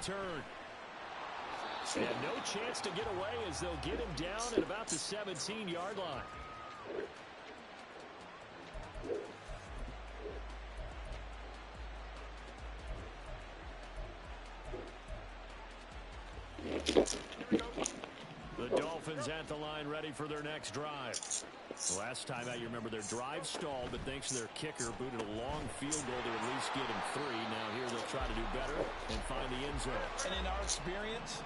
return. And no chance to get away as they'll get him down at about the 17-yard line. The Dolphins at the line ready for their next drive. Last time out, you remember their drive stalled, but thanks to their kicker, booted a long field goal to at least get him 3. Now here they'll try to do better and find the end zone. And in our experience,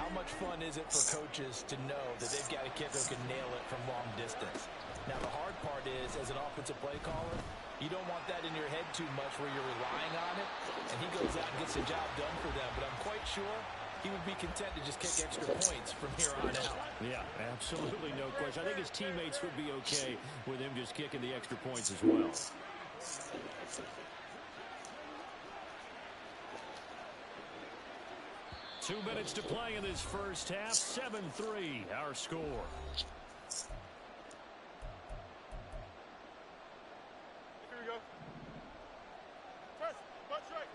how much fun is it for coaches to know that they've got a kicker who can nail it from long distance? Now, the hard part is, as an offensive play caller, you don't want that in your head too much where you're relying on it, and he goes out and gets the job done for them. But I'm quite sure he would be content to just kick extra points from here on out. Yeah, absolutely no question. I think his teammates would be okay with him just kicking the extra points as well. 2 minutes to play in this first half. 7-3, our score. Here we go. Press. Butt strike.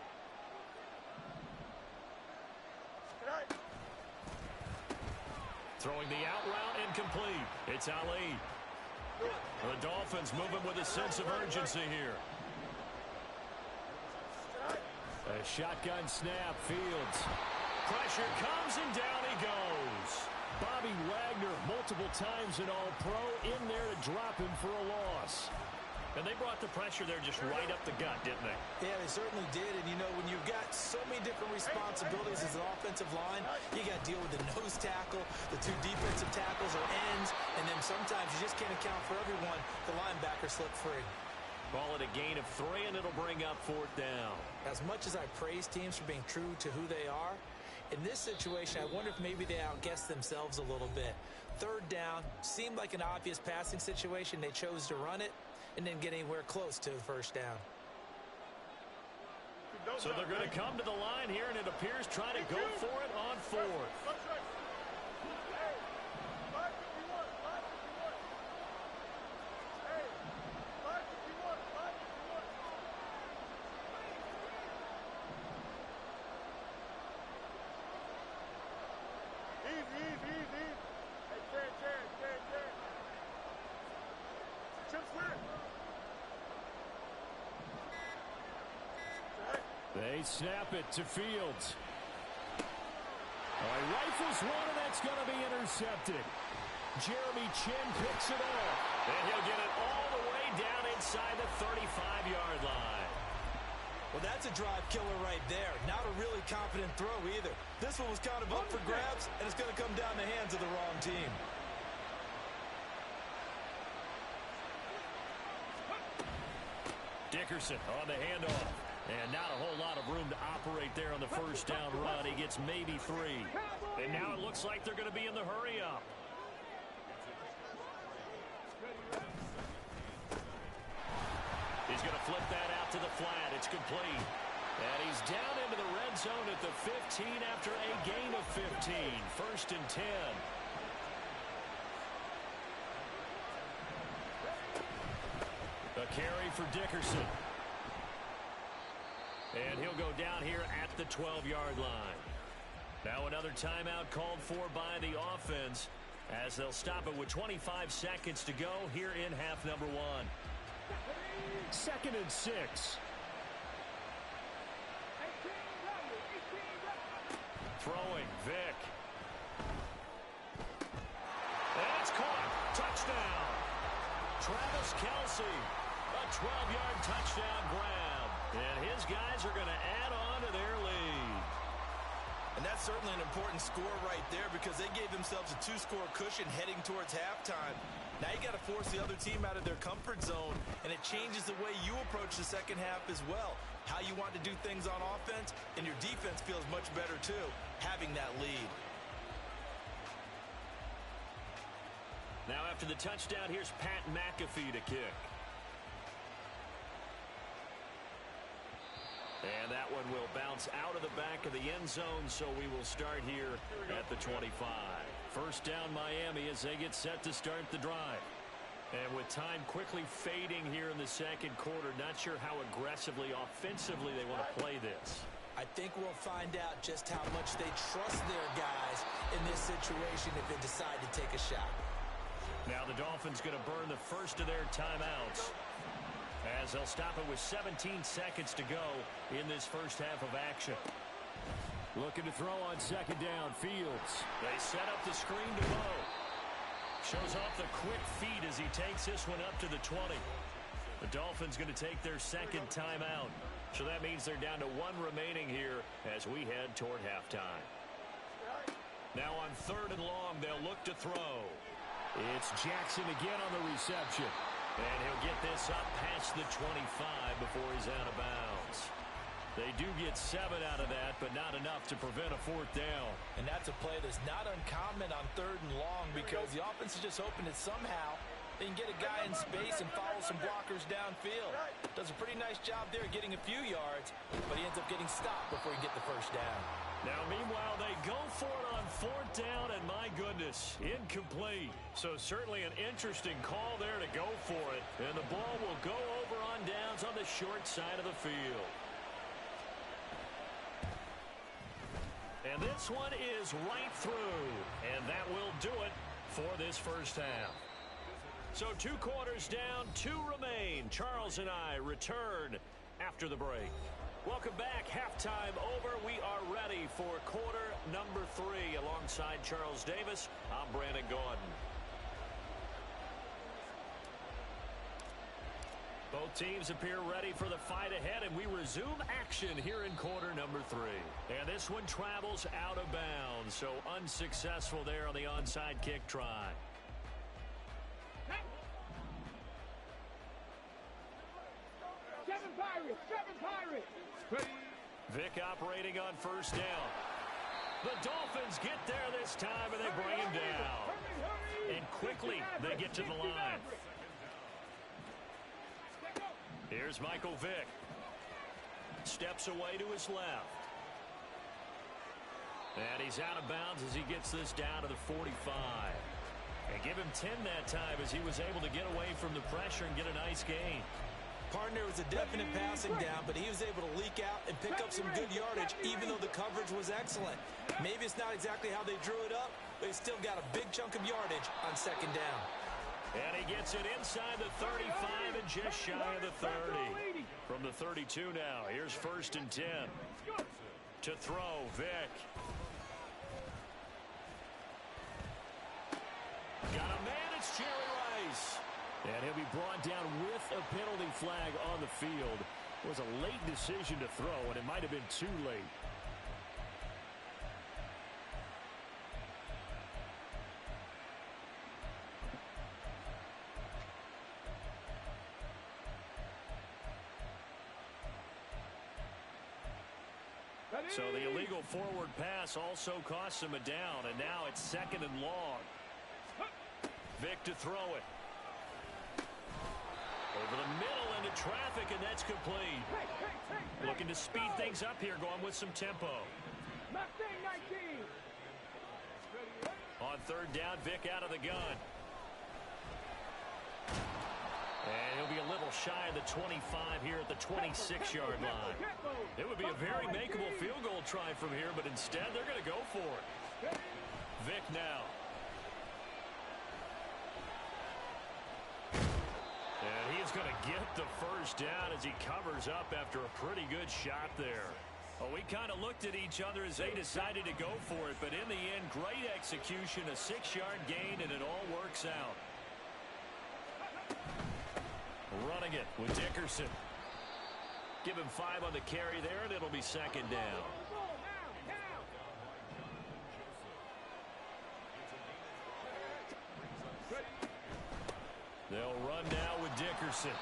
Throwing the out route incomplete. It's Ali. The Dolphins moving with a sense of urgency here. A shotgun snap. Fields. Pressure comes and down he goes. Bobby Wagner multiple times an All-Pro in there to drop him for a loss. And they brought the pressure there just right up the gut, didn't they? Yeah, they certainly did. And, you know, when you've got so many different responsibilities as an offensive line, you got to deal with the nose tackle, the 2 defensive tackles or ends, and then sometimes you just can't account for everyone. The linebacker slipped free. Ball at a gain of 3, and it'll bring up 4th down. As much as I praise teams for being true to who they are, in this situation, I wonder if maybe they outguessed themselves a little bit. 3rd down, seemed like an obvious passing situation. They chose to run it and didn't get anywhere close to the 1st down. So they're going to come to the line here, and it appears trying to go for it on 4th. They snap it to Fields. Oh, he rifles one, and that's going to be intercepted. Jeremy Chin picks it off, and he'll get it all the way down inside the 35-yard line. Well, that's a drive killer right there. Not a really confident throw either. This one was kind of up for grabs, and it's going to come down the hands of the wrong team. Dickerson on the handoff. And not a whole lot of room to operate there on the 1st down run. He gets maybe 3. And now it looks like they're going to be in the hurry-up. He's going to flip that out to the flat. It's complete. And he's down into the red zone at the 15 after a gain of 15. 1st and 10. A carry for Dickerson. And he'll go down here at the 12-yard line. Now another timeout called for by the offense as they'll stop it with 25 seconds to go here in half number 1. 2nd and 6. Throwing, Vick. And it's caught. Touchdown. Travis Kelce. A 12-yard touchdown grab. And his guys are going to add on to their lead. And that's certainly an important score right there because they gave themselves a 2-score cushion heading towards halftime. Now you got to force the other team out of their comfort zone, and it changes the way you approach the second half as well. How you want to do things on offense, and your defense feels much better too, having that lead. Now after the touchdown, here's Pat McAfee to kick. And that one will bounce out of the back of the end zone, so we will start here at the 25. 1st down Miami as they get set to start the drive. And with time quickly fading here in the 2nd quarter, not sure how aggressively, offensively they want to play this. I think we'll find out just how much they trust their guys in this situation if they decide to take a shot. Now the Dolphins going to burn the first of their timeouts as they'll stop it with 17 seconds to go in this first half of action. Looking to throw on second down. Fields. They set up the screen to Mo. Shows off the quick feet as he takes this one up to the 20. The Dolphins going to take their second timeout. So that means they're down to one remaining here as we head toward halftime. Now on third and long, they'll look to throw. It's Jackson again on the reception. And he'll get this up past the 25 before he's out of bounds. They do get 7 out of that, but not enough to prevent a fourth down. And that's a play that's not uncommon on third and long because the offense is just hoping that somehow they can get a guy in space and follow some blockers downfield. Does a pretty nice job there getting a few yards, but he ends up getting stopped before he can get the first down. Now, meanwhile, they go for it on fourth down, and my goodness, incomplete. So certainly an interesting call there to go for it, and the ball will go over on downs on the short side of the field. And this one is right through, and that will do it for this first half. So 2 quarters down, 2 remain. Charles and I return after the break. Welcome back. Halftime over. We are ready for quarter number 3. Alongside Charles Davis, I'm Brandon Gordon. Both teams appear ready for the fight ahead, and we resume action here in quarter number 3. And this one travels out of bounds, so unsuccessful there on the onside kick try. Seven Pirates. Vic operating on first down. The Dolphins get there this time, and they bring him down. And quickly, they get to the line. Here's Michael Vick. Steps away to his left. And he's out of bounds as he gets this down to the 45. And give him 10 that time as he was able to get away from the pressure and get a nice gain. Partner was a definite passing down, but he was able to leak out and pick up some good yardage, even though the coverage was excellent. Maybe it's not exactly how they drew it up, but he's still got a big chunk of yardage on second down. And he gets it inside the 35 and just shy of the 30. From the 32 now, here's first and 10. To throw, Vic. Got a man, it's Jerry Rice. And he'll be brought down with a penalty flag on the field. It was a late decision to throw, and it might have been too late. So the illegal forward pass also costs him a down, and now it's second and long. Vic to throw it. Over the middle into traffic, and that's complete. Looking to speed things up here, going with some tempo. On third down, Vic out of the gun. And he'll be a little shy of the 25 here at the 26-yard line. It would be a very makeable field goal try from here, but instead they're going to go for it. Vic now. And he is going to get the first down as he covers up after a pretty good shot there. Well, we kind of looked at each other as they decided to go for it, but in the end, great execution, a 6-yard gain, and it all works out. Running it with Dickerson. Give him 5 on the carry there, and it'll be second down. They'll run now with Dickerson.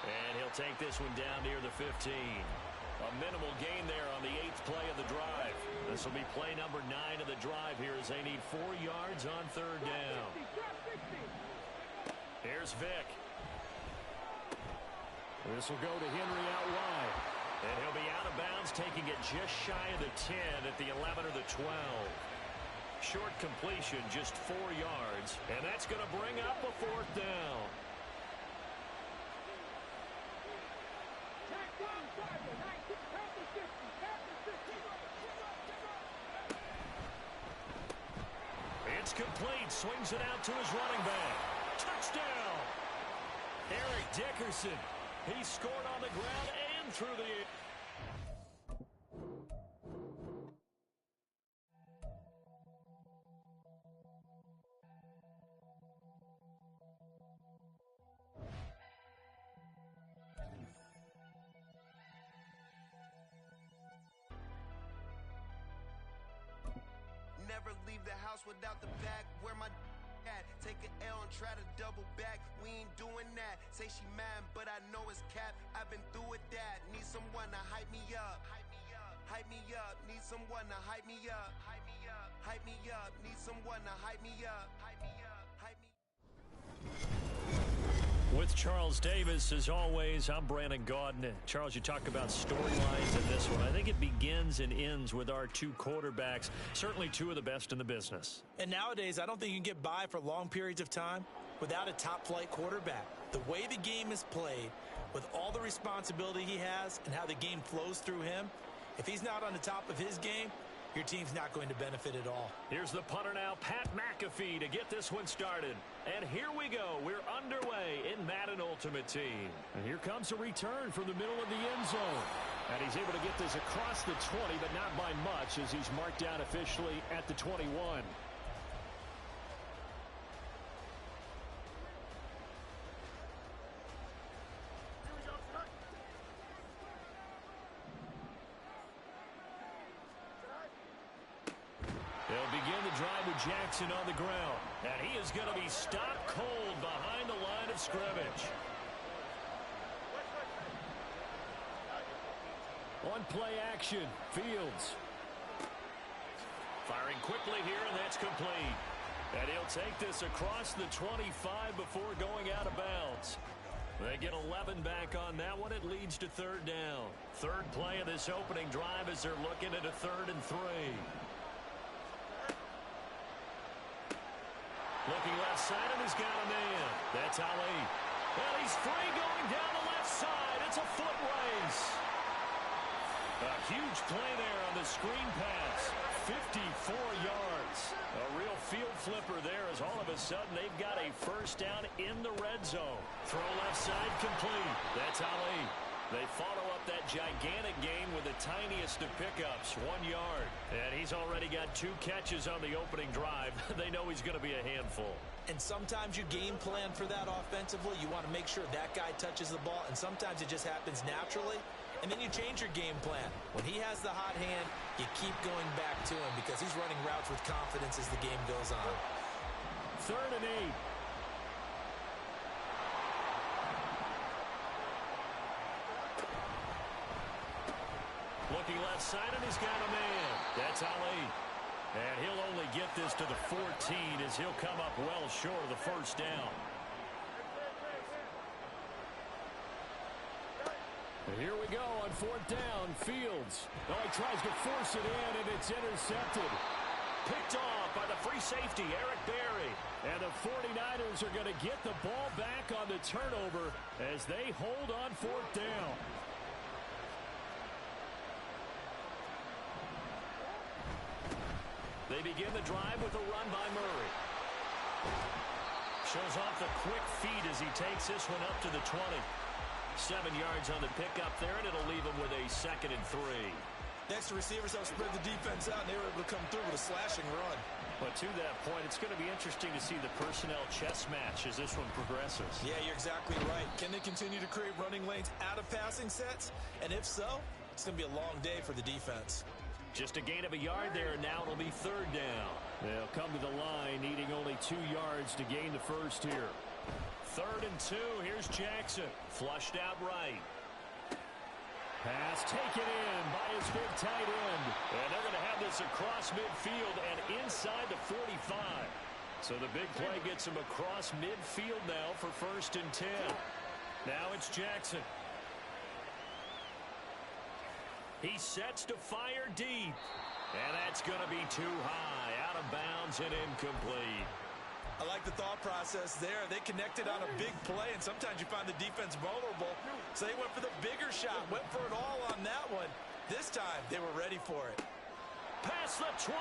And he'll take this one down near the 15. A minimal gain there on the 8th play of the drive. This will be play number 9 of the drive here as they need 4 yards on third down. Here's Vic. This will go to Henry out wide. And he'll be out of bounds, taking it just shy of the 10 at the 11 or the 12. Short completion, just 4 yards. And that's going to bring up a fourth down. That's complete. Swings it out to his running back. Touchdown! Eric Dickerson. He scored on the ground and through the air. Never leave the house without the bag. Where my at? Take an L and try to double back. We ain't doing that. Say she mad, but I know it's cap. I've been through with that. Need someone to hype me up. Hype me up. Hype me up. Need someone to hype me up. Hype me up. Hype me up. Need someone to hype me up. Hype me up. Hype me. With Charles Davis, as always, I'm Brandon Gaudin. Charles, you talk about storylines in this one. I think it begins and ends with our two quarterbacks, certainly two of the best in the business. And nowadays, I don't think you can get by for long periods of time without a top-flight quarterback. The way the game is played, with all the responsibility he has and how the game flows through him, if he's not on the top of his game, your team's not going to benefit at all. Here's the punter now, Pat McAfee, to get this one started. And here we go. We're underway in Madden Ultimate Team. And here comes a return from the middle of the end zone. And he's able to get this across the 20, but not by much, as he's marked down officially at the 21. They'll begin the drive with Jackson on the ground. And he is going to be stopped cold behind the line of scrimmage. On play action, Fields. Firing quickly here, and that's complete. And he'll take this across the 25 before going out of bounds. They get 11 back on that one. It leads to third down. Third play of this opening drive as they're looking at a 3rd and 3. Looking left side, and he's got a man. That's Ali. Well, he's free going down the left side. It's a foot race. A huge play there on the screen pass. 54 yards. A real field flipper there as all of a sudden they've got a first down in the red zone. Throw left side complete. That's Ali. They follow up that gigantic gain with the tiniest of pickups, 1 yard. And he's already got 2 catches on the opening drive. They know he's going to be a handful. And sometimes you game plan for that offensively. You want to make sure that guy touches the ball, and sometimes it just happens naturally. And then you change your game plan. When he has the hot hand, you keep going back to him because he's running routes with confidence as the game goes on. 3rd and 8. Looking left side, and he's got a man. That's Ali. And he'll only get this to the 14 as he'll come up well short of the first down. And here we go on 4th down. Fields. Oh, he tries to force it in, and it's intercepted. Picked off by the free safety, Eric Berry. And the 49ers are going to get the ball back on the turnover as they hold on 4th down. They begin the drive with a run by Murray. Shows off the quick feet as he takes this one up to the 20. 7 yards on the pickup there, and it'll leave him with a 2nd and 3. Next, the receivers help spread the defense out, and they were able to come through with a slashing run. But to that point, it's going to be interesting to see the personnel chess match as this one progresses. Yeah, you're exactly right. Can they continue to create running lanes out of passing sets? And if so, it's going to be a long day for the defense. Just a gain of a yard there, and now it'll be 3rd down. They'll come to the line, needing only 2 yards to gain the first here. 3rd and 2, here's Jackson. Flushed out right. Pass taken in by his big tight end. And they're going to have this across midfield and inside the 45. So the big play gets him across midfield now for 1st and 10. Now it's Jackson. He sets to fire deep. And that's going to be too high. Out of bounds and incomplete. I like the thought process there. They connected on a big play, and sometimes you find the defense vulnerable. So they went for the bigger shot, went for it all on that one. This time, they were ready for it. Past the 20.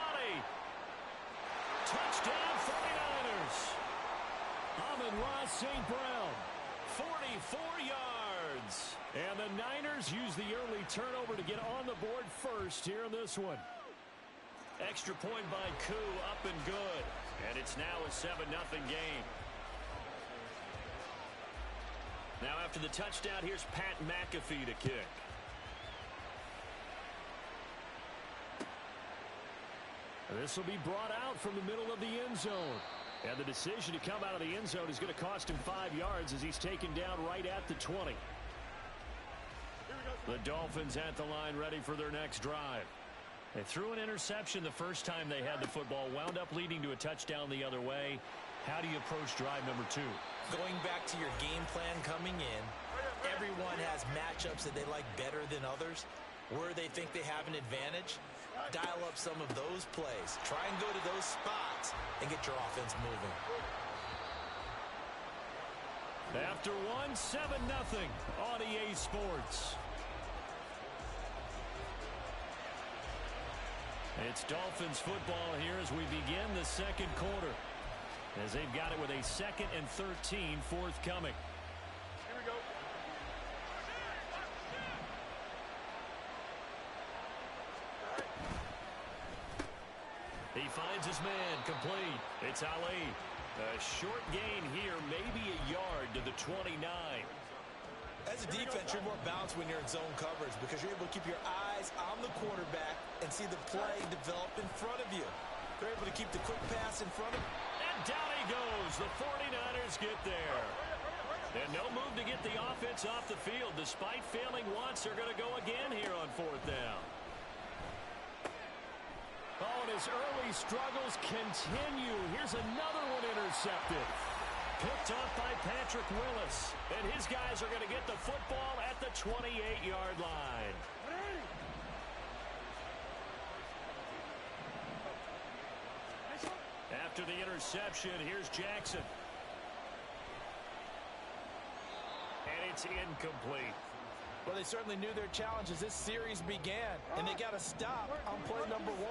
Touchdown 49ers. Amon-Ra St. Brown, 44 yards. And the Niners use the early turnover to get on the board first here in this one. Extra point by Koo, up and good. And it's now a 7-0 game. Now after the touchdown, here's Pat McAfee to kick. This will be brought out from the middle of the end zone. And the decision to come out of the end zone is going to cost him 5 yards as he's taken down right at the 20. The Dolphins at the line ready for their next drive. They threw an interception the first time they had the football, wound up leading to a touchdown the other way. How do you approach drive number 2? Going back to your game plan coming in, everyone has matchups that they like better than others. Where they think they have an advantage, dial up some of those plays. Try and go to those spots and get your offense moving. After one, 7-0 on EA Sports. It's Dolphins football here as we begin the second quarter. As they've got it with a 2nd and 13 forthcoming. Here we go. He finds his man, complete. It's Ali. A short gain here, maybe a yard to the 29. As a defense, you're more balanced when you're in zone coverage because you're able to keep your eyes on the quarterback and see the play develop in front of you. They're able to keep the quick pass in front of you. And down he goes. The 49ers get there. And no move to get the offense off the field. Despite failing once, they're going to go again here on 4th down. Oh, and his early struggles continue. Here's another one intercepted. Picked off by Patrick Willis. And his guys are going to get the football at the 28-yard line. After the interception, here's Jackson. And it's incomplete. Well, they certainly knew their challenge as this series began, and they got to stop on play number 1.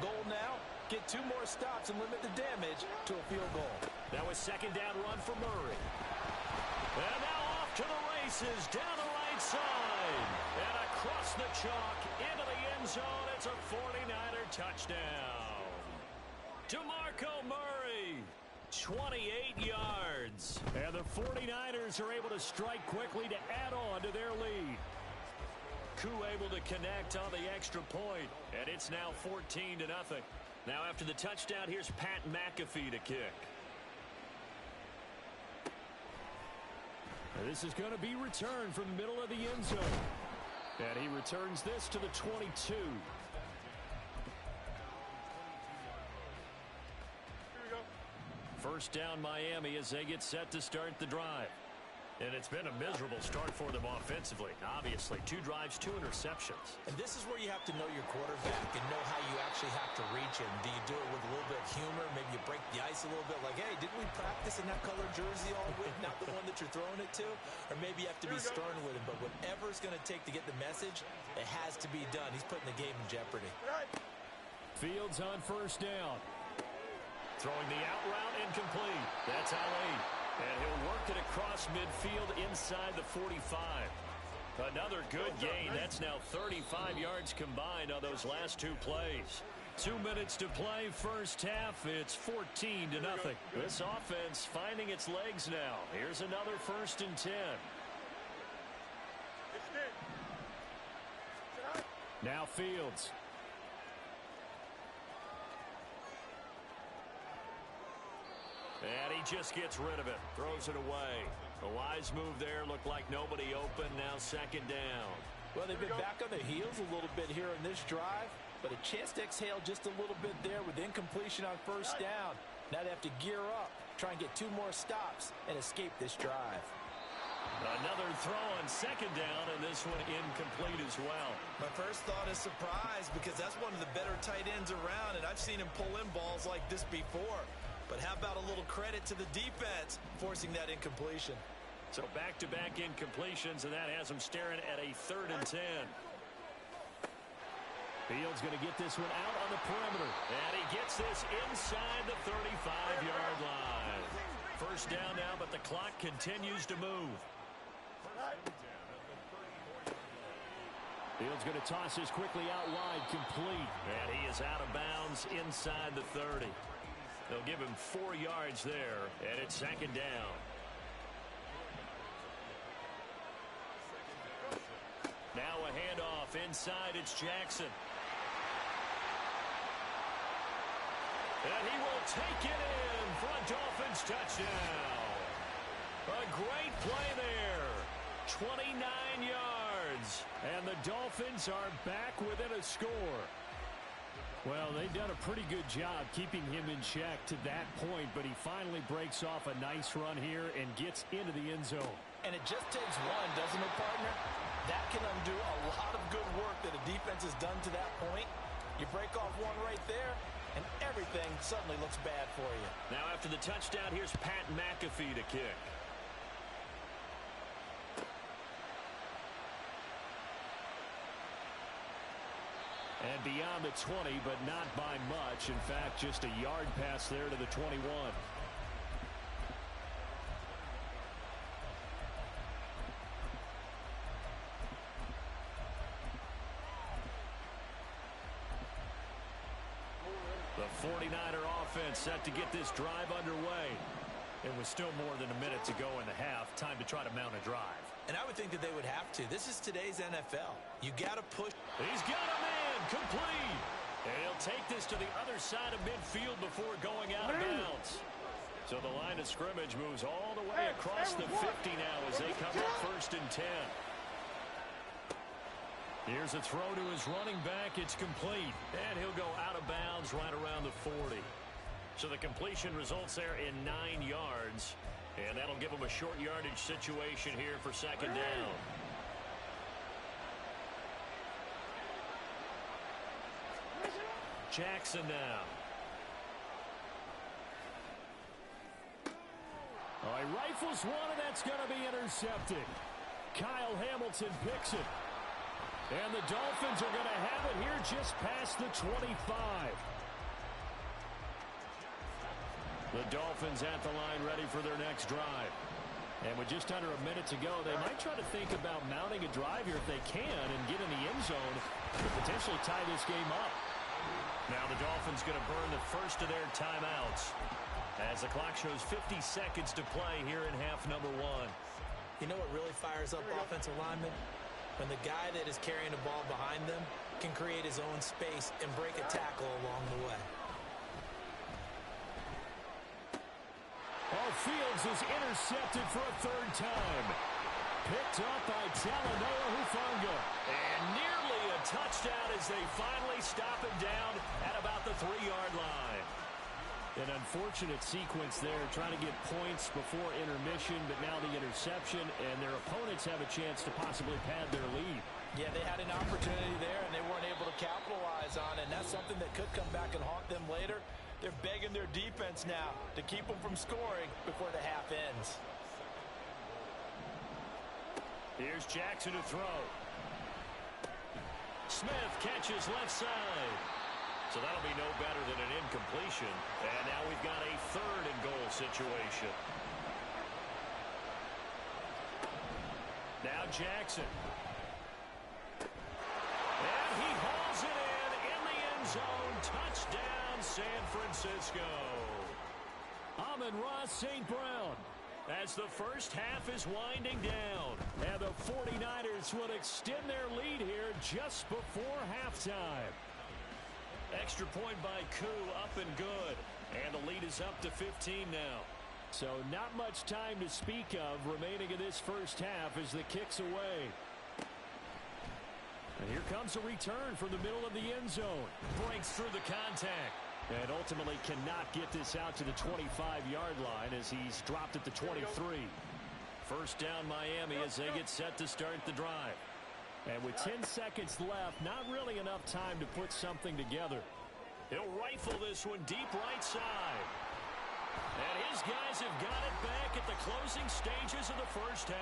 Goal now, get 2 more stops and limit the damage to a field goal. That was 2nd down run for Murray. And now off to the races, down the right side. And across the chalk, into the end zone, it's a 49er touchdown. DeMarco Murray, 28 yards. And the 49ers are able to strike quickly to add on to their lead. Koo able to connect on the extra point, and it's now 14-0. Now after the touchdown, here's Pat McAfee to kick. And this is going to be returned from the middle of the end zone. And he returns this to the 22. First down Miami as they get set to start the drive. And it's been a miserable start for them offensively. Obviously, 2 drives, 2 interceptions. And this is where you have to know your quarterback and know how you actually have to reach him. Do you do it with a little bit of humor? Maybe you break the ice a little bit like, hey, didn't we practice in that color jersey all week? Not the one that you're throwing it to? Or maybe you have to be stern with him. But whatever it's going to take to get the message, it has to be done. He's putting the game in jeopardy. Fields on first down. Throwing the out route incomplete. That's Ali. And he'll work it across midfield inside the 45. Another good gain. That's now 35 yards combined on those last 2 plays. 2 minutes to play first half. It's 14-0. This offense finding its legs now. Here's another 1st and 10. Now Fields. And he just gets rid of it. Throws it away. A wise move there. Looked like nobody open. Now 2nd down. Well, they've been back on their heels a little bit here in this drive, but a chance to exhale just a little bit there with incompletion on first down. Now they have to gear up, try and get 2 more stops, and escape this drive. Another throw on 2nd down, and this one incomplete as well. My first thought is surprise because that's one of the better tight ends around, and I've seen him pull in balls like this before. But how about a little credit to the defense forcing that incompletion? So back-to-back incompletions, and that has them staring at a 3rd and 10. Fields going to get this one out on the perimeter. And he gets this inside the 35-yard line. First down now, but the clock continues to move. Fields going to toss this quickly out wide, complete. And he is out of bounds inside the 30. They'll give him 4 yards there, and it's second down. Now a handoff inside. It's Jackson. And he will take it in for a Dolphins touchdown. A great play there. 29 yards. And the Dolphins are back within a score. Well, they've done a pretty good job keeping him in check to that point, but he finally breaks off a nice run here and gets into the end zone. And it just takes one, doesn't it, partner? That can undo a lot of good work that a defense has done to that point. You break off one right there, and everything suddenly looks bad for you. Now after the touchdown, here's Pat McAfee to kick. And beyond the 20, but not by much. In fact, just a yard pass there to the 21. The 49er offense set to get this drive underway. It was still more than a minute to go in the half. Time to try to mount a drive. And I would think that they would have to. This is today's NFL. You got to push. He's got a man complete. And he'll take this to the other side of midfield before going out of bounds. So the line of scrimmage moves all the way across the 50 now as they come up 1st and 10. Here's a throw to his running back. It's complete. And he'll go out of bounds right around the 40. So the completion results there in 9 yards. And that'll give him a short yardage situation here for second down. Jackson now. Oh, he rifles one, and that's going to be intercepted. Kyle Hamilton picks it. And the Dolphins are going to have it here just past the 25. The Dolphins at the line ready for their next drive. And with just under a minute to go, they might try to think about mounting a drive here if they can and get in the end zone to potentially tie this game up. Now the Dolphins going to burn the first of their timeouts as the clock shows 50 seconds to play here in half number 1. You know what really fires up offensive linemen? When the guy that is carrying the ball behind them can create his own space and break a tackle along the way. Oh, Fields is intercepted for a 3rd time. Picked up by Talanoa Hufanga. And nearly a touchdown as they finally stop him down at about the 3-yard line. An unfortunate sequence there, trying to get points before intermission, but now the interception, and their opponents have a chance to possibly pad their lead. Yeah, they had an opportunity there, and they weren't able to capitalize on it, and that's something that could come back and haunt them later. They're begging their defense now to keep them from scoring before the half ends. Here's Jackson to throw. Smith catches left side. So that'll be no better than an incompletion. And now we've got a 3rd and goal situation. Now Jackson. And he hauls it in the end zone. Touchdown, San Francisco. Amon-Ra St. Brown. As the first half is winding down. And the 49ers will extend their lead here just before halftime. Extra point by Koo, up and good. And the lead is up to 15 now. So not much time to speak of remaining in this first half as the kick's away. And here comes a return from the middle of the end zone. Breaks through the contact. And ultimately cannot get this out to the 25-yard line as he's dropped at the 23. First down Miami as they get set to start the drive. And with 10 seconds left, not really enough time to put something together. He'll rifle this one deep right side. And his guys have got it back at the closing stages of the first half.